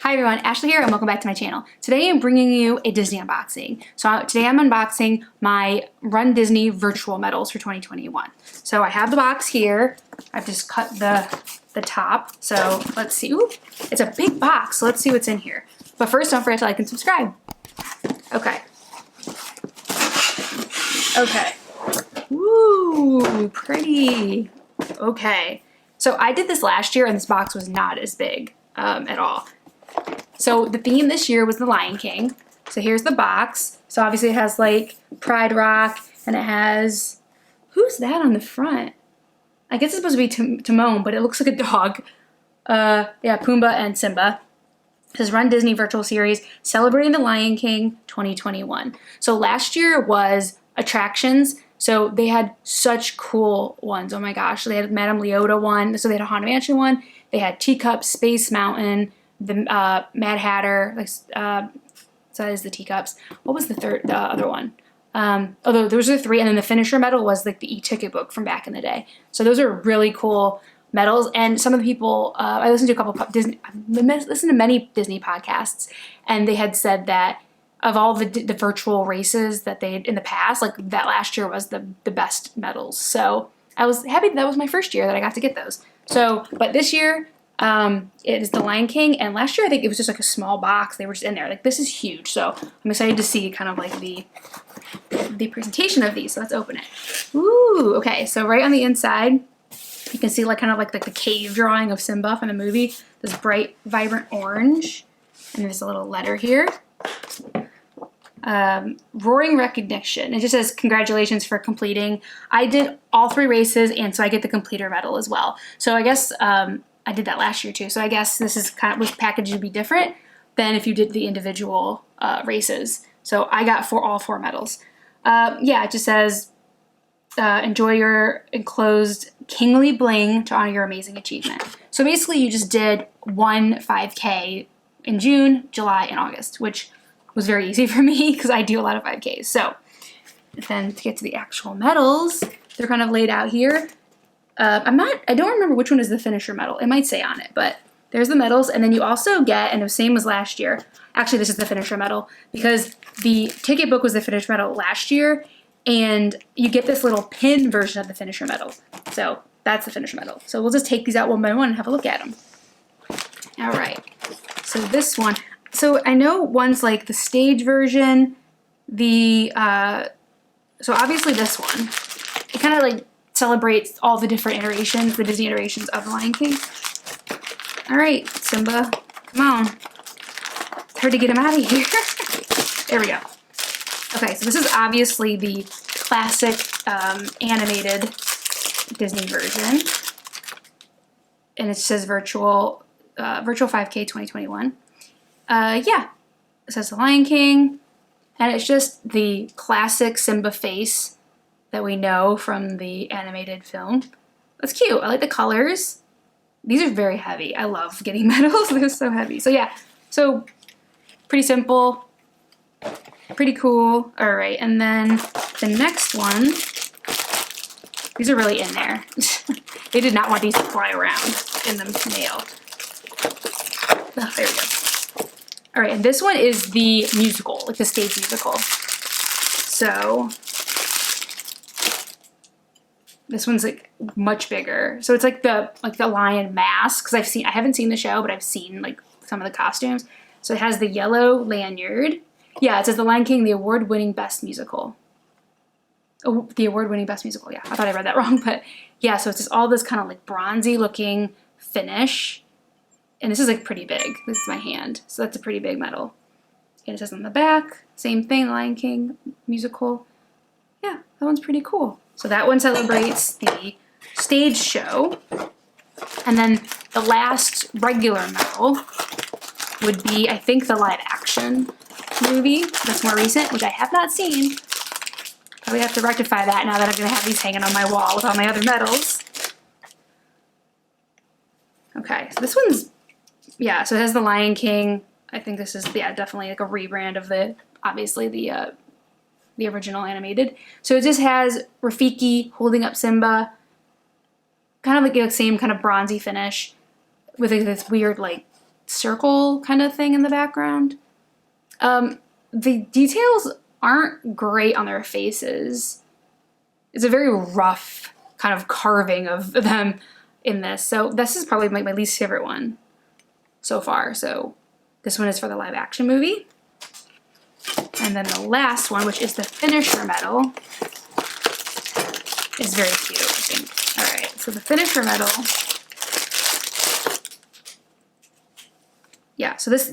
Hi everyone, Ashley here and welcome back to my channel. Today I'm bringing you a Disney unboxing. So today I'm unboxing my RunDisney virtual medals for 2021. So I have the box here. I've just cut the top. So let's see. Ooh, it's a big box, so let's see what's in here. But first, don't forget to like and subscribe. Okay. Okay. Ooh, pretty. Okay. So I did this last year and this box was not as big at all. So the theme this year was the Lion King. So here's the box. So obviously it has like Pride Rock and it has, who's that on the front? I guess it's supposed to be Timon, but it looks like a dog. Yeah, Pumbaa and Simba. It says RunDisney Virtual Series Celebrating the Lion King 2021. So last year was attractions. So they had such cool ones. Oh my gosh. They had Madame Leota one. So they had a Haunted Mansion one. They had Teacups, Space Mountain, the Mad Hatter, like so that is the Teacups. What was the other one? Although those are the three, and then the finisher medal was like the e-ticket book from back in the day. So those are really cool medals, and some of the people I listened to a couple of Disney, I listened to many Disney podcasts, and they had said that of all the virtual races that they in the past, like that last year was the best medals. So I was happy that was my first year that I got to get those. So, but this year. It is the Lion King, and last year I think it was just like a small box. They were just in there. Like this is huge, so I'm excited to see kind of like the presentation of these. So let's open it. Ooh, okay. So right on the inside, you can see like kind of like the cave drawing of Simba from the movie. This bright, vibrant orange, and there's a little letter here. Roaring recognition. It just says congratulations for completing. I did all 3 races, and so I get the completer medal as well. So I guess I did that last year too. So I guess this is kind of was packaged to be different than if you did the individual races. So I got all 4 medals. Yeah, it just says enjoy your enclosed kingly bling to honor your amazing achievement. So basically, you just did one 5K in June, July, and August, which was very easy for me because I do a lot of 5Ks. So then to get to the actual medals, they're kind of laid out here. I don't remember which one is the finisher medal. It might say on it, but there's the medals. And then you also get, and the same as last year. Actually, this is the finisher medal because the ticket book was the finisher medal last year. And you get this little pin version of the finisher medal. So that's the finisher medal. So we'll just take these out one by one and have a look at them. All right. So this one. So I know one's like the stage version. So obviously this one. It kind of like celebrates all the different iterations, the Disney iterations of the Lion King. All right, Simba, come on. It's hard to get him out of here. There we go. Okay, so this is obviously the classic animated Disney version. And it says virtual 5K 2021. Yeah, it says the Lion King. And it's just the classic Simba face that we know from the animated film. That's cute. I like the colors. These are very heavy. I love getting medals. They're so heavy. So yeah, so pretty simple, pretty cool. All right, and then the next one, these are really in there. They did not want these to fly around in the mail. Oh, there we go. All right, and this one is the musical, like the stage musical. So this one's like much bigger. So it's like the lion mask, because I haven't seen the show, but I've seen like some of the costumes. So it has the yellow lanyard. Yeah, it says the Lion King, the award-winning best musical. Oh, the award-winning best musical. Yeah, I thought I read that wrong, but yeah. So it's just all this kind of like bronzy looking finish, and this is like pretty big. This is my hand, so that's a pretty big medal. And it says on the back, same thing, Lion King musical. Yeah, that one's pretty cool. So that one celebrates the stage show. And then the last regular medal would be, I think, the live action movie that's more recent, which I have not seen. Probably have to rectify that now that I'm going to have these hanging on my wall with all my other medals. Okay, so this one's, yeah, so it has the Lion King. I think this is, yeah, definitely like a rebrand of obviously the original animated. So it just has Rafiki holding up Simba, kind of like the same kind of bronzy finish with like this weird like circle kind of thing in the background. The details aren't great on their faces. It's a very rough kind of carving of them in this. So this is probably my least favorite one so far. So this one is for the live action movie. And then the last one, which is the finisher medal, is very cute, I think. All right, so the finisher medal. Yeah, so this,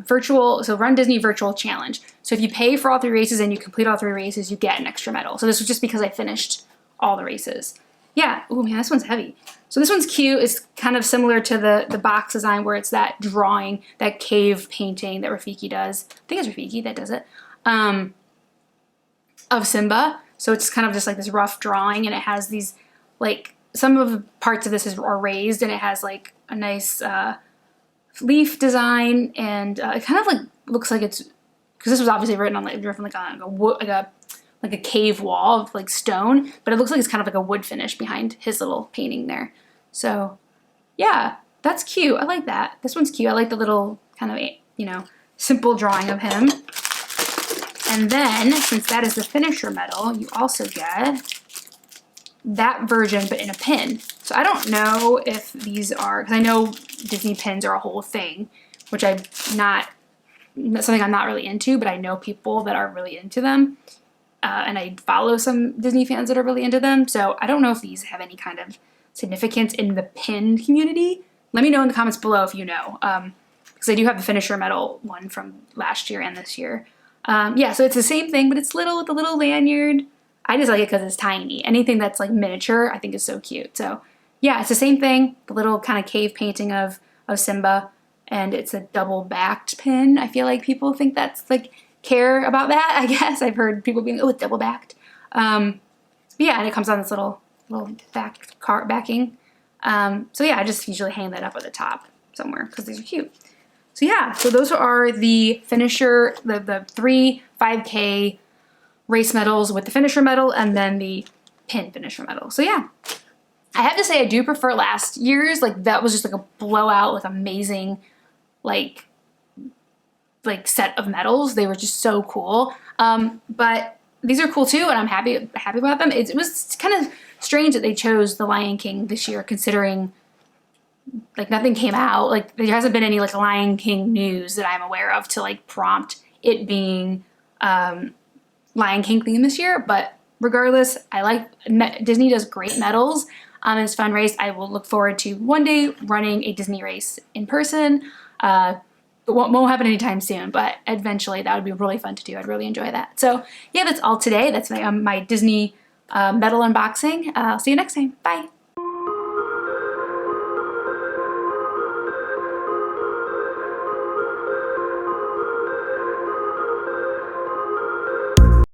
virtual, so RunDisney virtual challenge. So if you pay for all 3 races and you complete all 3 races, you get an extra medal. So this was just because I finished all the races. Yeah, oh man, this one's heavy. So this one's cute. It's kind of similar to the box design where it's that drawing, that cave painting that Rafiki does. I think it's Rafiki that does it, of Simba. So it's kind of just like this rough drawing, and it has these, like, some of the parts of this are raised, and it has like a nice, leaf design, and it kind of like looks like it's, because this was obviously written on like a cave wall of like stone, but it looks like it's kind of like a wood finish behind his little painting there. So yeah, that's cute. I like that. This one's cute. I like the little kind of, you know, simple drawing of him. And then, since that is the finisher medal, you also get that version, but in a pin. So I don't know if these are, because I know Disney pins are a whole thing, which that's something I'm not really into, but I know people that are really into them. And I follow some Disney fans that are really into them. So I don't know if these have any kind of significance in the pin community. Let me know in the comments below if you know. Because I do have the finisher medal one from last year and this year. Yeah, so it's the same thing, but it's little with a little lanyard. I just like it because it's tiny. Anything that's like miniature, I think is so cute. So yeah, it's the same thing. The little kind of cave painting of Simba, and it's a double-backed pin. I feel like people think that's like care about that, I guess. I've heard people being, oh, it's double-backed. Yeah, and it comes on this little backing. So yeah, I just usually hang that up at the top somewhere because these are cute. So yeah, so those are the finisher, the 3 5K race medals with the finisher medal, and then the pin finisher medal. So yeah, I have to say I do prefer last year's. Like, that was just like a blowout, like amazing, like set of medals. They were just so cool. But these are cool too, and I'm happy about them. It was kind of strange that they chose the Lion King this year, considering like nothing came out. Like, there hasn't been any like Lion King news that I'm aware of to like prompt it being Lion King theme this year. But regardless, I like Disney does great medals. It's a fun race. I will look forward to one day running a Disney race in person. It won't happen anytime soon, but eventually that would be really fun to do. I'd really enjoy that. So yeah, that's all today. That's my Disney medal unboxing. I'll see you next time. Bye.